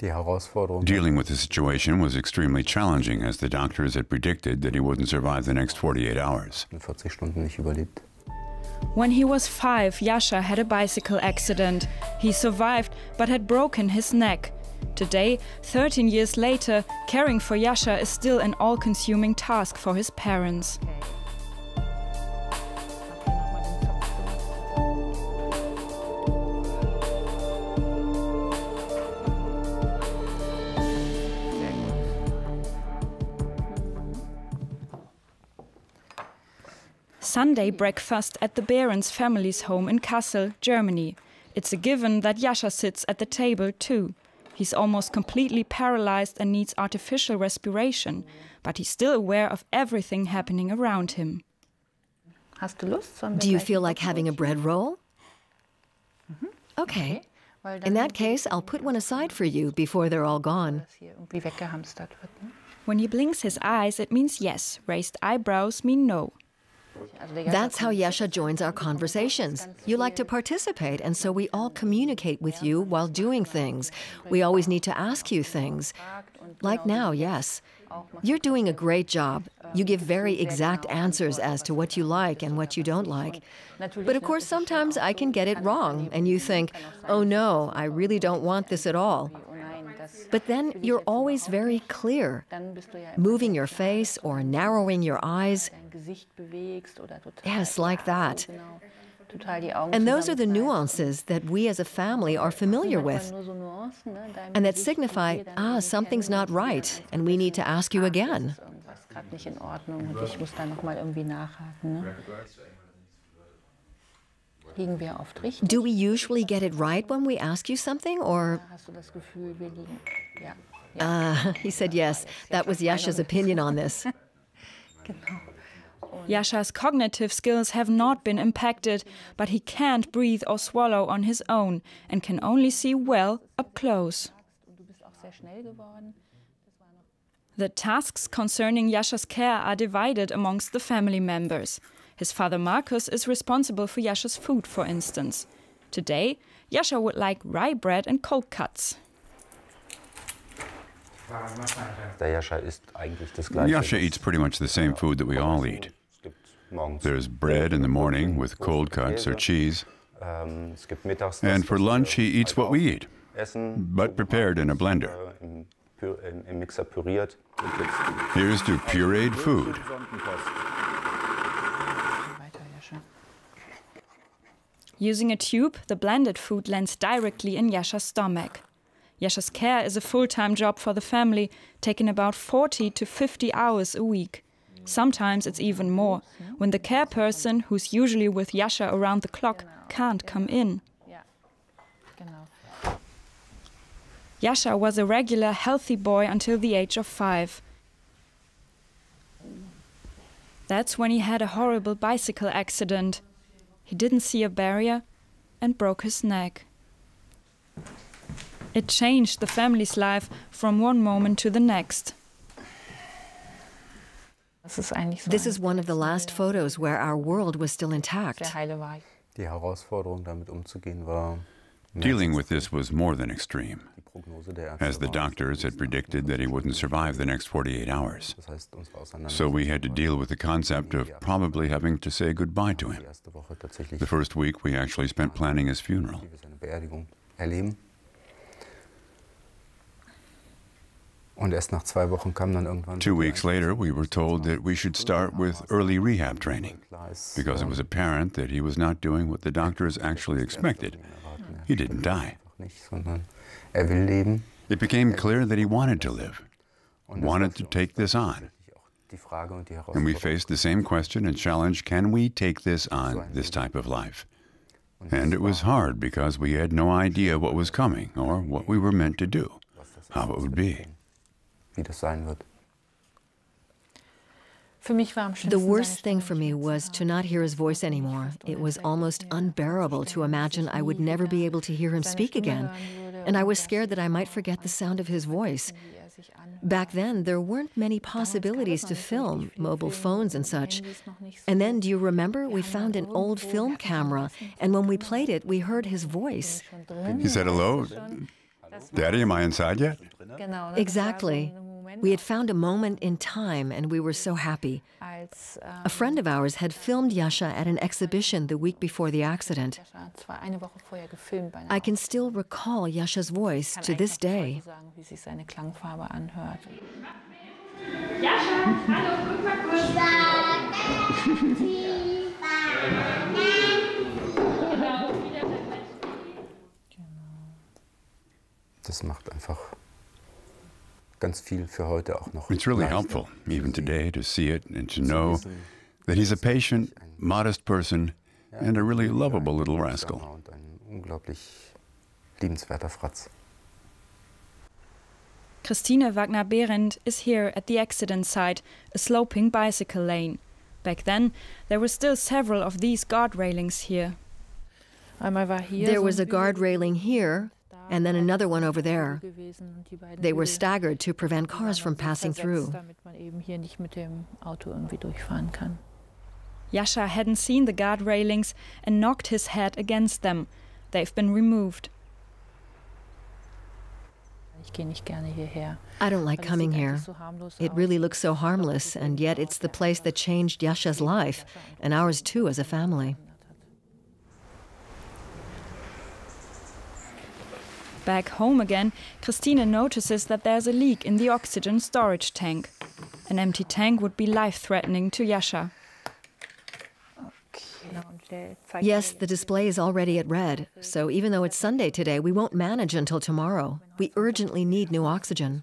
Dealing with the situation was extremely challenging, as the doctors had predicted that he wouldn't survive the next 48 hours. When he was 5, Jascha had a bicycle accident. He survived, but had broken his neck. Today, 13 years later, caring for Jascha is still an all-consuming task for his parents. Sunday breakfast at the Behrendts family's home in Kassel, Germany. It's a given that Jascha sits at the table too. He's almost completely paralyzed and needs artificial respiration, but he's still aware of everything happening around him. Do you feel like having a bread roll? Okay. In that case, I'll put one aside for you before they're all gone. When he blinks his eyes, it means yes. Raised eyebrows mean no. That's how Jascha joins our conversations. You like to participate, and so we all communicate with you while doing things. We always need to ask you things. Like now, yes. You're doing a great job. You give very exact answers as to what you like and what you don't like. But of course, sometimes I can get it wrong, and you think, oh no, I really don't want this at all. But then you're always very clear, moving your face or narrowing your eyes. Yes, like that. And those are the nuances that we as a family are familiar with, and that signify, something's not right, and we need to ask you again. Do we usually get it right when we ask you something, or? He said yes. That was Jascha's opinion on this. Jascha's cognitive skills have not been impacted, but he can't breathe or swallow on his own and can only see well up close. The tasks concerning Jascha's care are divided amongst the family members. His father Markus is responsible for Jascha's food, for instance. Today, Jascha would like rye bread and cold cuts. Jascha eats pretty much the same food that we all eat. There's bread in the morning with cold cuts or cheese. And for lunch, he eats what we eat, but prepared in a blender. Here's to pureed food. Using a tube, the blended food lands directly in Jascha's stomach. Jascha's care is a full-time job for the family, taking about 40 to 50 hours a week. Sometimes it's even more, when the care person, who's usually with Jascha around the clock, can't come in. Jascha was a regular, healthy boy until the age of 5. That's when he had a horrible bicycle accident. He didn't see a barrier and broke his neck. It changed the family's life from one moment to the next. This is one of the last photos where our world was still intact. Dealing with this was more than extreme, as the doctors had predicted that he wouldn't survive the next 48 hours. So we had to deal with the concept of probably having to say goodbye to him. The first week we actually spent planning his funeral. 2 weeks later, we were told that we should start with early rehab training, because it was apparent that he was not doing what the doctors actually expected. He didn't die. It became clear that he wanted to live, wanted to take this on. And we faced the same question and challenge: can we take this on, this type of life? And it was hard because we had no idea what was coming or what we were meant to do, how it would be. The worst thing for me was to not hear his voice anymore. It was almost unbearable to imagine I would never be able to hear him speak again, and I was scared that I might forget the sound of his voice. Back then, there weren't many possibilities to film, mobile phones and such. And then, do you remember, we found an old film camera, and when we played it, we heard his voice. He said hello. Daddy, am I inside yet? Exactly. We had found a moment in time and we were so happy. A friend of ours had filmed Jascha at an exhibition the week before the accident. I can still recall Jascha's voice to this day. Jascha, hallo, guck mal kurz. Das macht einfach ganz viel für heute auch noch. It's really helpful, even today, to see it and to know that he's a patient, modest person and a really lovable little rascal. Und ein unglaublich liebenswerter Fratz. Christine Wagner-Behrendt is here at the accident site, a sloping bicycle lane. Back then, there were still several of these guard railings here. There was a guard railing here, and then another one over there. They were staggered to prevent cars from passing through. Jascha hadn't seen the guard railings and knocked his head against them. They've been removed. I don't like coming here. It really looks so harmless, and yet it's the place that changed Jascha's life, and ours too as a family. Back home again, Christine notices that there's a leak in the oxygen storage tank. An empty tank would be life-threatening to Jascha. Yes, the display is already at red, so even though it's Sunday today, we won't manage until tomorrow. We urgently need new oxygen.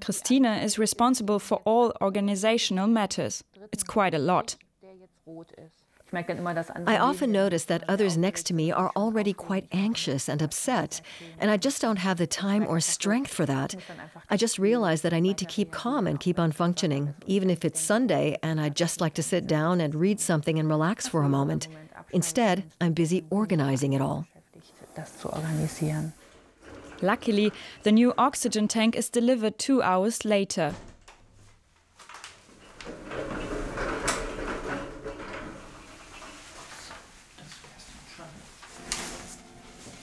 Christine is responsible for all organizational matters. It's quite a lot. I often notice that others next to me are already quite anxious and upset, and I just don't have the time or strength for that. I just realize that I need to keep calm and keep on functioning, even if it's Sunday and I'd just like to sit down and read something and relax for a moment. Instead, I'm busy organizing it all. Luckily, the new oxygen tank is delivered 2 hours later.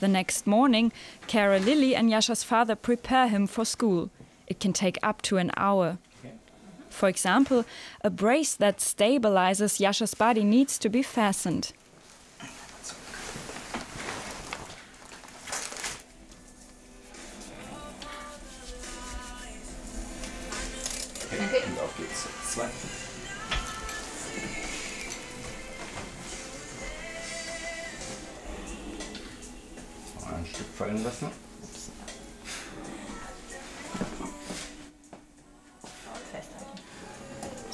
The next morning, Cara, Lily and Jascha's father prepare him for school. It can take up to an hour. For example, a brace that stabilizes Jascha's body needs to be fastened. Okay, und auf geht's. 2. Ein Stück fallen lassen.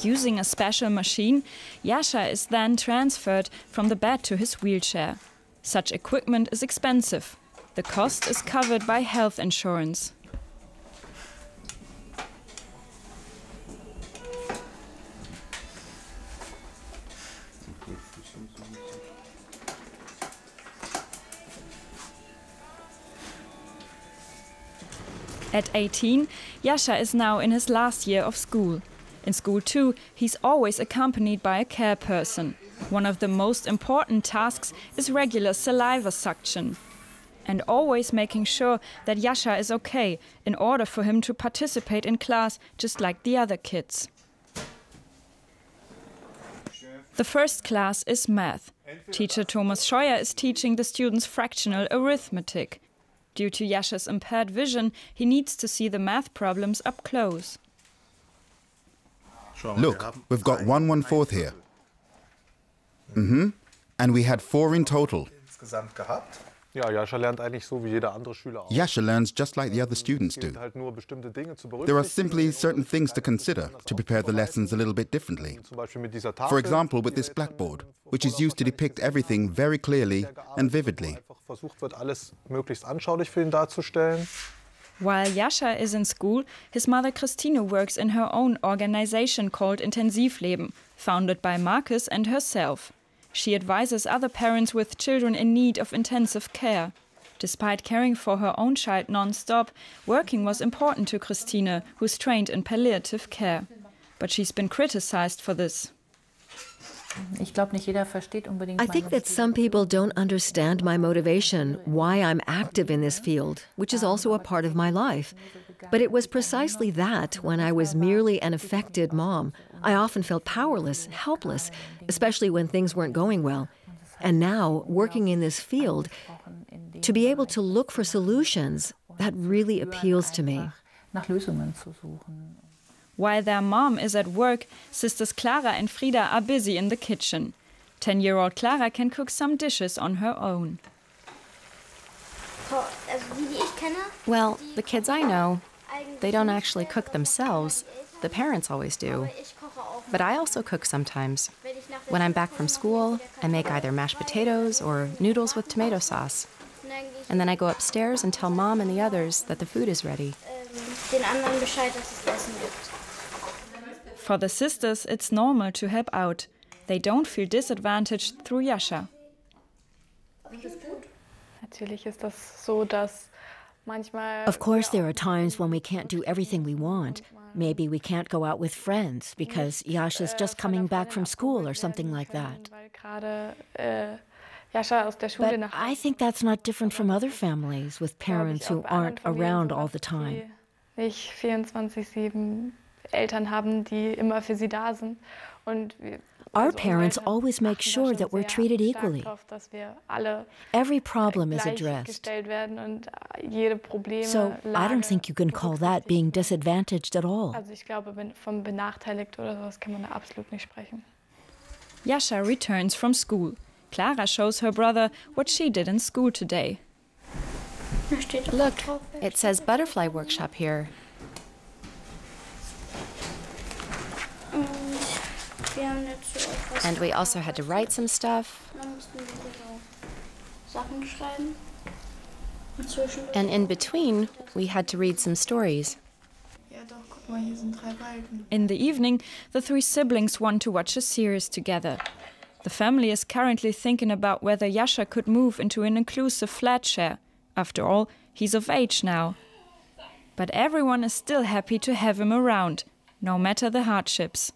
Using a special machine, Jascha is then transferred from the bed to his wheelchair. Such equipment is expensive. The cost is covered by health insurance. At 18, Jascha is now in his last year of school. In school too, he's always accompanied by a care person. One of the most important tasks is regular saliva suction. And always making sure that Jascha is okay in order for him to participate in class just like the other kids. The first class is math. Teacher Thomas Scheuer is teaching the students fractional arithmetic. Due to Jascha's impaired vision, he needs to see the math problems up close. Look, we've got 1 1/4 here. And we had 4 in total. Jascha learns just like the other students do. There are simply certain things to consider to prepare the lessons a little bit differently. For example, with this blackboard, which is used to depict everything very clearly and vividly. While Jascha is in school, his mother Christine works in her own organization called Intensiv-Leben, founded by Markus and herself. She advises other parents with children in need of intensive care. Despite caring for her own child non-stop, working was important to Christine, who's trained in palliative care. But she's been criticized for this. I think that some people don't understand my motivation, why I'm active in this field, which is also a part of my life. But it was precisely that when I was merely an affected mom. I often felt powerless, helpless, especially when things weren't going well. And now, working in this field, to be able to look for solutions, that really appeals to me. While their mom is at work, sisters Clara and Frida are busy in the kitchen. 10-year-old Clara can cook some dishes on her own. Well, the kids I know, they don't actually cook themselves. The parents always do. But I also cook sometimes. When I'm back from school, I make either mashed potatoes or noodles with tomato sauce. And then I go upstairs and tell Mom and the others that the food is ready. For the sisters, it's normal to help out. They don't feel disadvantaged through Jascha. Of course, there are times when we can't do everything we want. Maybe we can't go out with friends because Jascha's just coming back from school or something like that. But I think that's not different from other families with parents who aren't around all the time. Our parents always make sure that we're treated equally. Every problem is addressed. So I don't think you can call that being disadvantaged at all. Jascha returns from school. Clara shows her brother what she did in school today. Look, it says butterfly workshop here. And we also had to write some stuff. And in between, we had to read some stories. In the evening, the three siblings want to watch a series together. The family is currently thinking about whether Jascha could move into an inclusive flat share. After all, he's of age now. But everyone is still happy to have him around, no matter the hardships.